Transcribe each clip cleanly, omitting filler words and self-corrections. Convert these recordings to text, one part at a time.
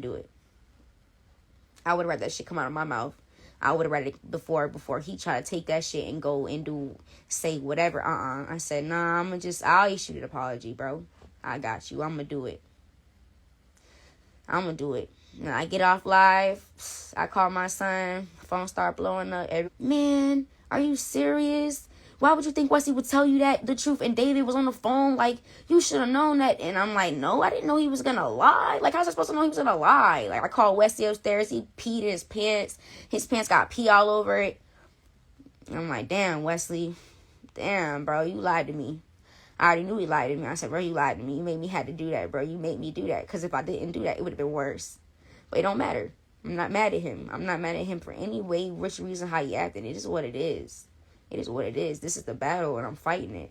do it. I would have rather that shit come out of my mouth. I would have rather it before he tried to take that shit and go and say whatever. I said, nah, I'll issue an apology, bro. I got you. I'm gonna do it. When I get off live, I call my son. Phone start blowing up. Man, are you serious? Why would you think Wesley would tell you the truth? And David was on the phone, like, you should have known that. And I'm like, no, I didn't know he was gonna lie. Like, how was I supposed to know he was gonna lie? Like, I called Wesley upstairs. He peed in his pants. His pants got pee all over it. And I'm like, damn, Wesley. Damn, bro, you lied to me. I already knew he lied to me. I said, bro, you lied to me. You made me have to do that, bro. You made me do that. Because if I didn't do that, it would have been worse. But it don't matter. I'm not mad at him. I'm not mad at him for any way, which reason, how he acted. It is what it is. It is what it is. This is the battle, and I'm fighting it.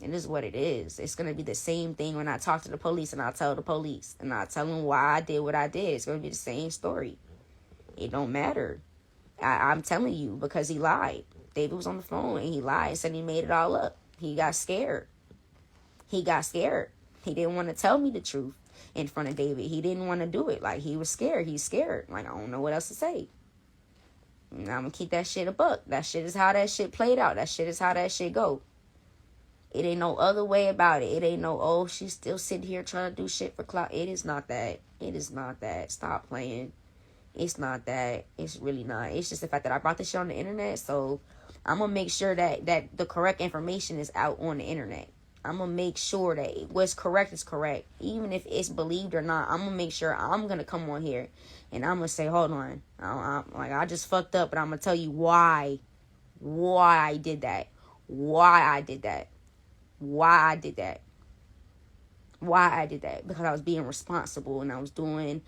It is what it is. It's going to be the same thing when I talk to the police and I tell the police. And I tell them why I did what I did. It's going to be the same story. It don't matter. I'm telling you, because he lied. David was on the phone, and he lied. Said he made it all up. He got scared. He didn't want to tell me the truth in front of David. He didn't want to do it. Like, he was scared. He's scared. Like, I don't know what else to say. And I'm going to keep that shit a buck. That shit is how that shit played out. That shit is how that shit go. It ain't no other way about it. It ain't no, oh, she's still sitting here trying to do shit for clout. It is not that. It is not that. Stop playing. It's not that. It's really not. It's just the fact that I brought this shit on the internet. So I'm going to make sure that the correct information is out on the internet. I'm going to make sure that what's correct is correct. Even if it's believed or not, I'm going to make sure I'm going to come on here. And I'm going to say, hold on. I just fucked up, but I'm going to tell you why I did that. Why I did that. Because I was being responsible, and I was doing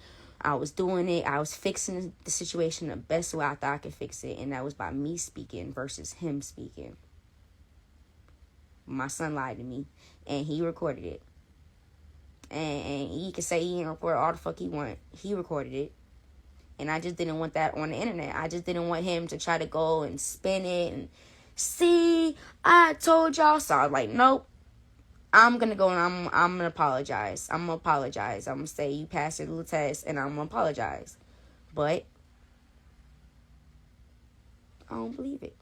it. I was fixing the situation the best way I thought I could fix it. And that was by me speaking versus him speaking. My son lied to me, and he recorded it. And he can say he didn't record all the fuck he want. He recorded it. And I just didn't want that on the internet. I just didn't want him to try to go and spin it and see, I told y'all. So I was like, nope. I'm going to go and I'm going to apologize. I'm going to say you passed your little test, and I'm going to apologize. But I don't believe it.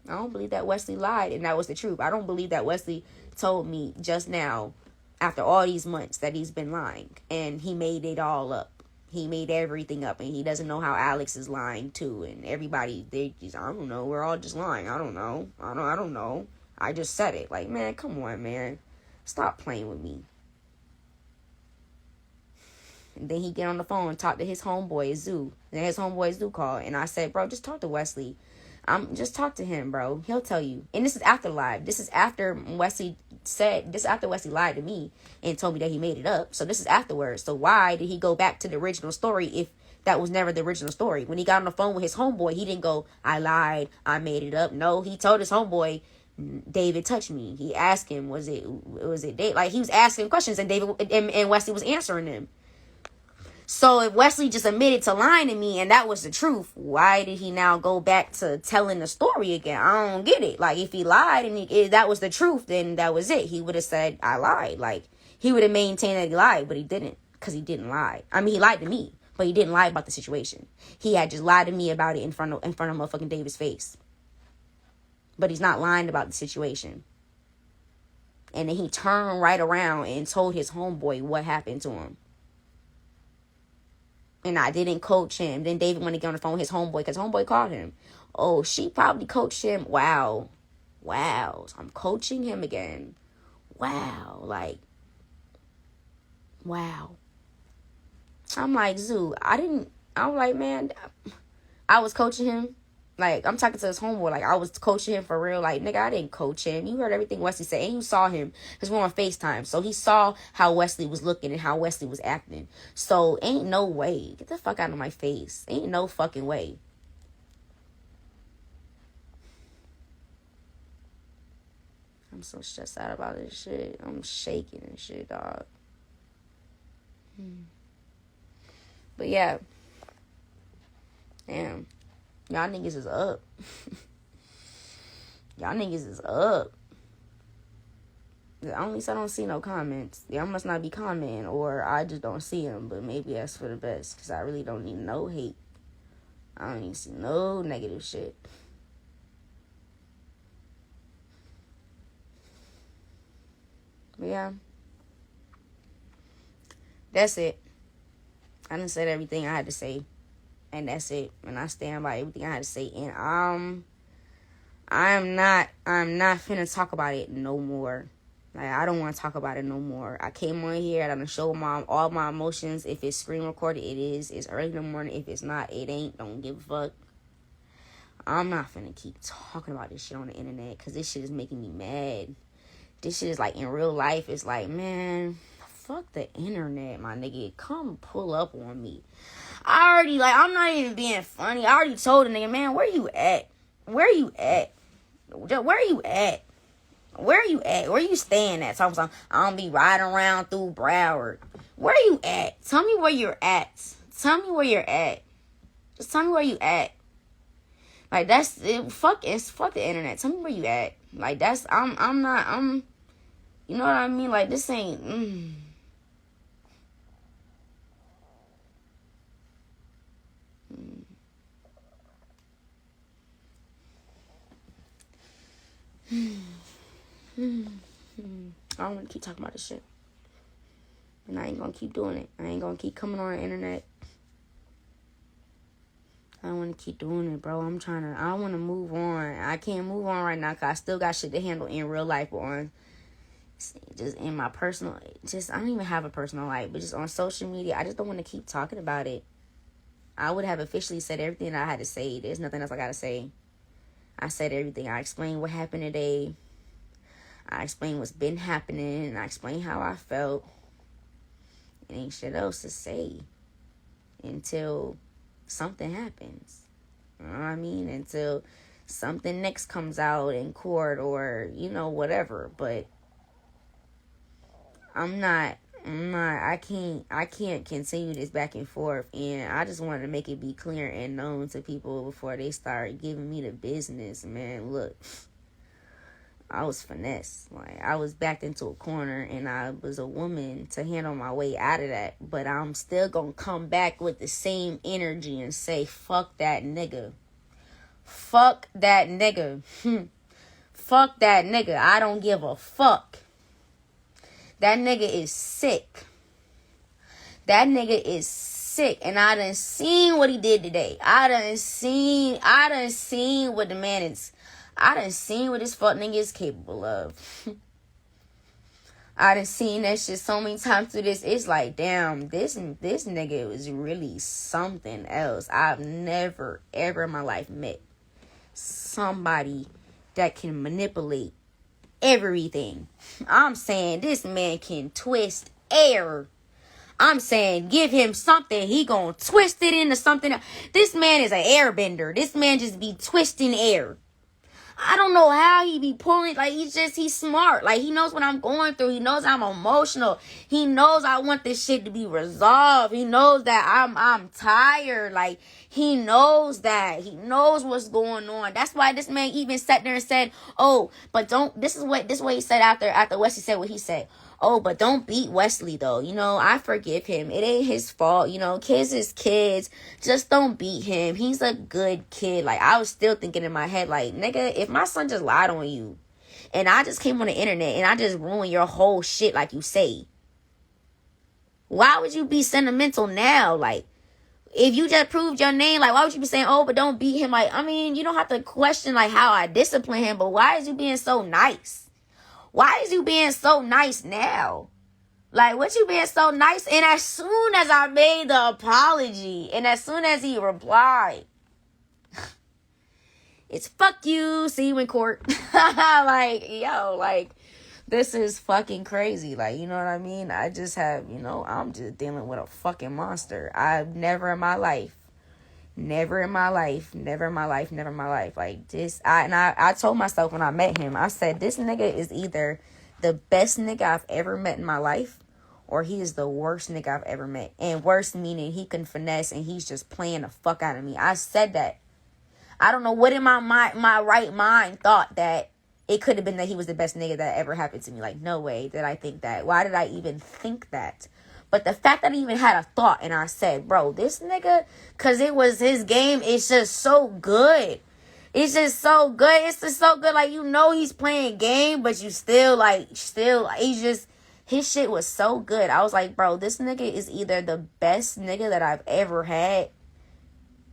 I don't believe that Wesley lied and that was the truth. I don't believe that Wesley told me just now, after all these months, that he's been lying. And he made it all up. He made everything up. And he doesn't know how Alex is lying too. And everybody, I don't know. We're all just lying. I don't know. I don't know. I just said it. Like, man, come on, man. Stop playing with me. And then he get on the phone and talk to his homeboy, Zoo. And his homeboy, Zoo, called. And I said, bro, just talk to Wesley. Just talk to him, bro. He'll tell you. And this is after live. This is after Wesley lied to me and told me that he made it up. So this is afterwards. So why did he go back to the original story if that was never the original story? When he got on the phone with his homeboy, he didn't go, I lied, I made it up. No, he told his homeboy, David touched me. He asked him, was it David? Like, he was asking questions, and and Wesley was answering them. So if Wesley just admitted to lying to me and that was the truth, why did he now go back to telling the story again? I don't get it. Like, if he lied and if that was the truth, then that was it. He would have said, I lied. Like, he would have maintained that he lied, but he didn't, because he didn't lie. I mean, he lied to me, but he didn't lie about the situation. He had just lied to me about it in front of motherfucking David's face. But he's not lying about the situation. And then he turned right around and told his homeboy what happened to him. And I didn't coach him. Then David wanted to get on the phone with his homeboy, because homeboy called him. Oh, she probably coached him. Wow. So I'm coaching him again. Wow. Like, wow. I'm like, Zoo, I'm like, man, I was coaching him. Like, I'm talking to his homeboy, like, I was coaching him for real. Like, nigga, I didn't coach him. You heard everything Wesley said, and you saw him, because we're on FaceTime. So he saw how Wesley was looking and how Wesley was acting. So ain't no way. Get the fuck out of my face. Ain't no fucking way. I'm so stressed out about this shit. I'm shaking and shit, dog. But yeah. Damn. Y'all niggas is up. Y'all niggas is up. Only so I don't see no comments. I must not be commenting, or I just don't see them. But maybe that's for the best, because I really don't need no hate. I don't even see no negative shit. But yeah, that's it. I done said everything I had to say, and that's it. And I stand by everything I had to say. And I'm not finna talk about it no more. Like, I don't want to talk about it no more. I came on here, I done show all my emotions. If it's screen recorded, it is. It's early in the morning. If it's not, it ain't. Don't give a fuck. I'm not finna keep talking about this shit on the internet, because this shit is making me mad. This shit is like, in real life, it's like, man, fuck the internet, my nigga. Come pull up on me. I'm not even being funny. I already told the nigga, man, where you at? Where you at? Where you at? Where you at? Where you staying at? Talking about, I don't be riding around through Broward. Where you at? Tell me where you're at. Tell me where you're at. Just tell me where you at. Like, that's it. Fuck the internet. Tell me where you at. Like, that's, I'm not, you know what I mean? Like, this ain't, I don't want to keep talking about this shit. And I ain't going to keep doing it. I ain't going to keep coming on the internet. I don't want to keep doing it, bro. I want to move on. I can't move on right now, because I still got shit to handle in real life, but on, just in my personal, I don't even have a personal life, but just on social media, I just don't want to keep talking about it. I would have officially said everything I had to say. There's nothing else I got to say. I said everything. I explained what happened today. I explained what's been happening, and I explained how I felt. It ain't shit else to say until something happens. You know what I mean? Until something next comes out in court, or, whatever. But I can't continue this back and forth. And I just wanted to make it be clear and known to people before they start giving me the business. Man, look, I was finessed. Like, I was backed into a corner, and I was a woman to handle my way out of that. But I'm still gonna come back with the same energy and say, fuck that nigga. Fuck that nigga. Fuck that nigga. I don't give a fuck. That nigga is sick. That nigga is sick. And I done seen what he did today. I done seen what the man is. I done seen what this fuck nigga is capable of. I done seen that shit so many times through this. It's like, damn, this nigga was really something else. I've never, ever in my life met somebody that can manipulate everything. I'm saying this man can twist air. I'm saying give him something, he gonna twist it into something else. This man is an airbender. This man just be twisting air. I don't know how he be pulling. Like, he's smart. Like, he knows what I'm going through. He knows I'm emotional. He knows I want this shit to be resolved. He knows that I'm tired. Like, he knows that. He knows what's going on. That's why this man even sat there and said, oh, but don't, this is what he said after Wesley said what he said. Oh, but don't beat Wesley, though. I forgive him. It ain't his fault. Kids is kids. Just don't beat him. He's a good kid. Like, I was still thinking in my head, like, nigga, if my son just lied on you, and I just came on the internet, and I just ruined your whole shit like you say, why would you be sentimental now? Like, if you just proved your name, like, why would you be saying, oh, but don't beat him? Like, I mean, you don't have to question, like, how I discipline him, but why is you being so nice? Why is you being so nice now? Like, what you being so nice? And as soon as I made the apology, and as soon as he replied, it's fuck you, see you in court. Like, yo, like, this is fucking crazy. Like, you know what I mean? I just have, I'm just dealing with a fucking monster. I've never in my life, like this. I told myself when I met him, I said, this nigga is either the best nigga I've ever met in my life, or he is the worst nigga I've ever met. And worst meaning he can finesse and he's just playing the fuck out of me. I said that. I don't know what in my right mind thought that it could have been that he was the best nigga that ever happened to me. Like, no way did I think that. Why did I even think that? But the fact that I even had a thought and I said, bro, this nigga, because it was his game, it's just so good. It's just so good. It's just so good. Like, you know he's playing game, but you still, he's just, his shit was so good. I was like, bro, this nigga is either the best nigga that I've ever had,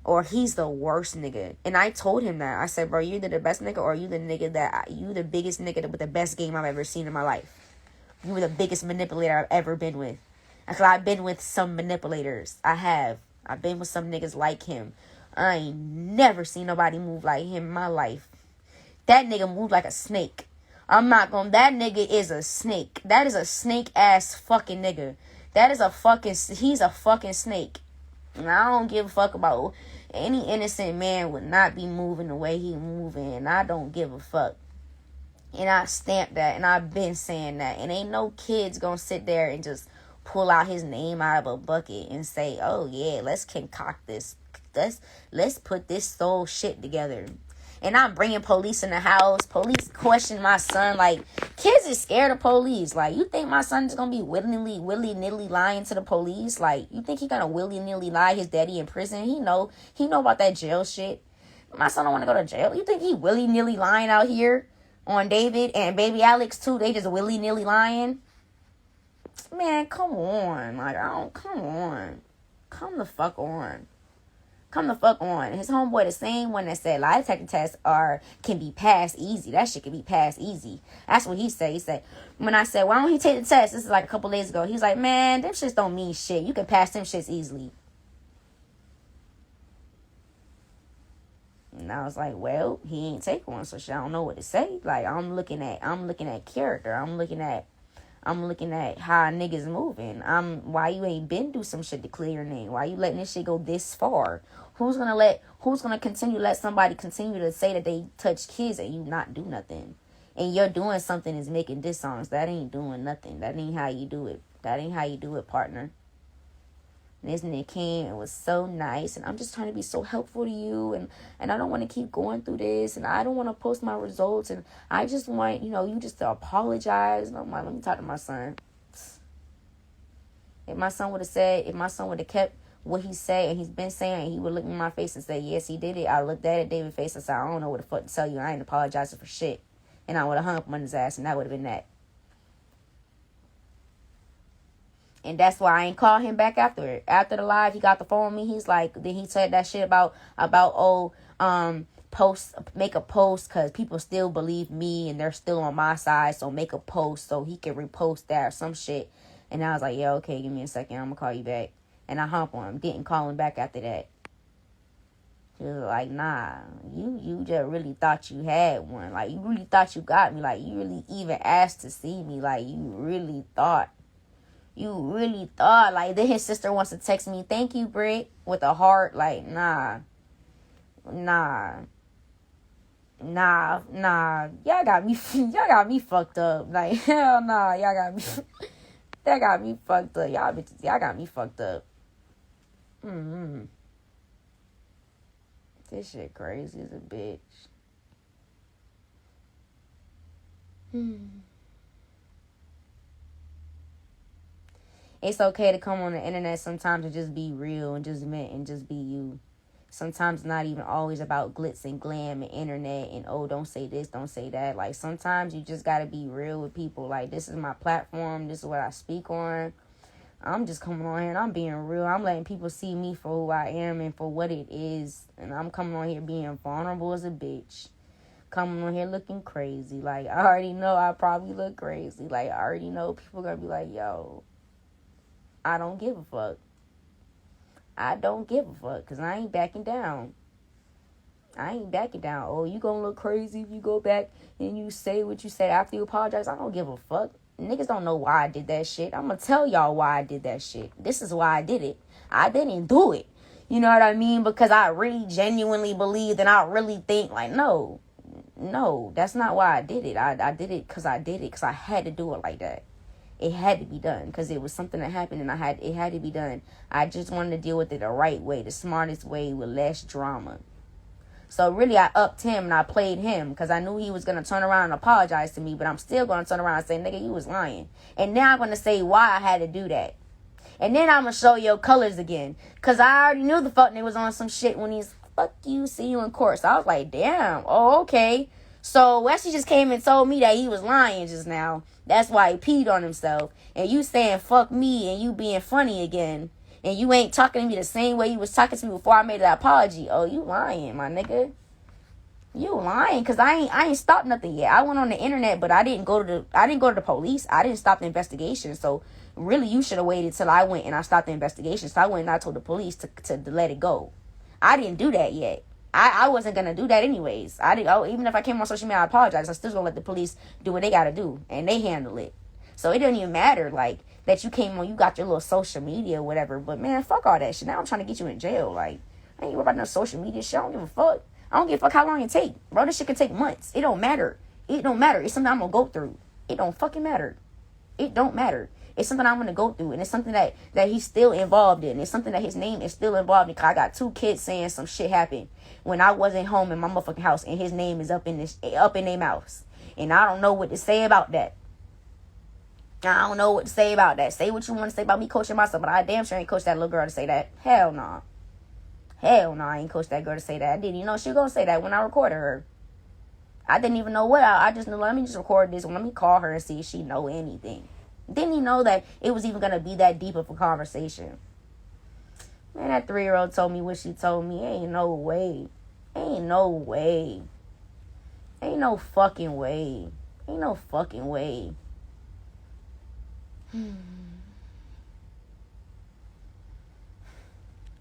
or he's the worst nigga. And I told him that. I said, bro, you either the best nigga, or you the nigga that, you the biggest nigga with the best game I've ever seen in my life. You were the biggest manipulator I've ever been with. Because I've been with some manipulators. I have. I've been with some niggas like him. I ain't never seen nobody move like him in my life. That nigga moved like a snake. That nigga is a snake. That is a snake ass fucking nigga. He's a fucking snake. And I don't give a fuck about any innocent man would not be moving the way he moving. And I don't give a fuck. And I stamp that. And I've been saying that. And ain't no kids gonna sit there and just pull out his name out of a bucket and say, oh yeah, let's concoct this. Let's put this whole shit together. And I'm bringing police in the house. Police question my son. Like, kids is scared of police. Like, you think my son is going to be willy-nilly lying to the police? Like, you think he going to willy-nilly lie his daddy in prison? He know about that jail shit. My son don't want to go to jail. You think he willy-nilly lying out here on David and baby Alex too? They just willy-nilly lying? Man, come on. Like, come on. Come the fuck on. Come the fuck on. His homeboy, the same one that said lie detector tests can be passed easy. That shit can be passed easy. That's what he said. He said, when I said, why don't he take the test? This is like a couple days ago. He's like, man, them shits don't mean shit. You can pass them shits easily. And I was like, well, he ain't take one, so shit, I don't know what to say. Like, I'm looking at character. I'm looking at how niggas moving. Why you ain't been do some shit to clear your name? Why you letting this shit go this far? Who's gonna continue to let somebody continue to say that they touch kids and you not do nothing? And you're doing something is making diss songs. That ain't doing nothing. That ain't how you do it. That ain't how you do it, partner. And this nigga came and was so nice, and I'm just trying to be so helpful to you, and I don't want to keep going through this, and I don't want to post my results, and I just want, you just to apologize. And I'm like, let me talk to my son. If my son would have kept what he said, and he's been saying, he would look me in my face and say, yes, he did it. I looked at it, David's face, and said, I don't know what the fuck to tell you. I ain't apologizing for shit. And I would have hung up on his ass, and that would have been that. And that's why I ain't call him back after it. After the live, he got the phone with me. He's like, then he said that shit about make a post because people still believe me and they're still on my side. So make a post so he can repost that or some shit. And I was like, yeah, okay, give me a second. I'm going to call you back. And I hung on him. Didn't call him back after that. He was like, nah, you just really thought you had one. Like, you really thought you got me. Like, you really even asked to see me. Like, you really thought. Like, then his sister wants to text me, thank you, Britt, with a heart. Like, nah. Y'all got me fucked up. Like, hell nah, that got me fucked up. Y'all got me fucked up. This shit crazy as a bitch. It's okay to come on the internet sometimes and just be real and just admit and just be you. Sometimes it's not even always about glitz and glam and internet and, oh, don't say this, don't say that. Like, sometimes you just got to be real with people. Like, this is my platform. This is what I speak on. I'm just coming on here and I'm being real. I'm letting people see me for who I am and for what it is. And I'm coming on here being vulnerable as a bitch. Coming on here looking crazy. Like, I already know I probably look crazy. Like, I already know people going to be like, yo, I don't give a fuck. I don't give a fuck because I ain't backing down. Oh, you gonna look crazy if you go back and you say what you said after you apologize. I don't give a fuck. Niggas don't know why I did that shit. I'm gonna tell y'all why I did that shit. This is why I did it. I didn't do it. You know what I mean? Because I really genuinely believed and I really think like, no, that's not why I did it. I did it because I had to do it like that. It had to be done because it was something that happened and it had to be done. I just wanted to deal with it the right way, the smartest way with less drama. So really, I upped him and I played him because I knew he was going to turn around and apologize to me. But I'm still going to turn around and say, nigga, you was lying. And now I'm going to say why I had to do that. And then I'm going to show your colors again. Because I already knew the fuck nigga was on some shit when he's, fuck you, see you in court. So I was like, damn, oh, okay. So Wesley just came and told me that he was lying just now. That's why he peed on himself. And you saying fuck me and you being funny again. And you ain't talking to me the same way you was talking to me before I made that apology. Oh, you lying, my nigga. You lying, because I ain't stopped nothing yet. I went on the internet, but I didn't go to the police. I didn't stop the investigation. So really, you should have waited till I went and I stopped the investigation. So I went and I told the police to let it go. I didn't do that yet. I wasn't gonna do that anyways. Even if I came on social media, I apologize. I still gonna let the police do what they gotta do, and they handle it. So it doesn't even matter like that you came on, you got your little social media or whatever. But man, fuck all that shit. Now I'm trying to get you in jail. Like I ain't worried about no social media shit. I don't give a fuck. I don't give a fuck how long it take, bro. This shit can take months. It don't matter. It don't matter. It's something I'm gonna go through. It don't fucking matter. It don't matter. It's something I'm going to go through. And it's something that he's still involved in. It's something that his name is still involved in. Because I got 2 kids saying some shit happened when I wasn't home in my motherfucking house. And his name is up in their mouths. And I don't know what to say about that. I don't know what to say about that. Say what you want to say about me coaching myself. But I damn sure ain't coached that little girl to say that. Hell no. Nah. Hell no, I ain't coached that girl to say that. I didn't even know she was going to say that when I recorded her. I didn't even know what. I just knew, let me just record this. Let me call her and see if she know anything. Didn't he know that it was even going to be that deep of a conversation? Man, that 3-year-old told me what she told me. Ain't no way. Ain't no way. Ain't no fucking way. Ain't no fucking way.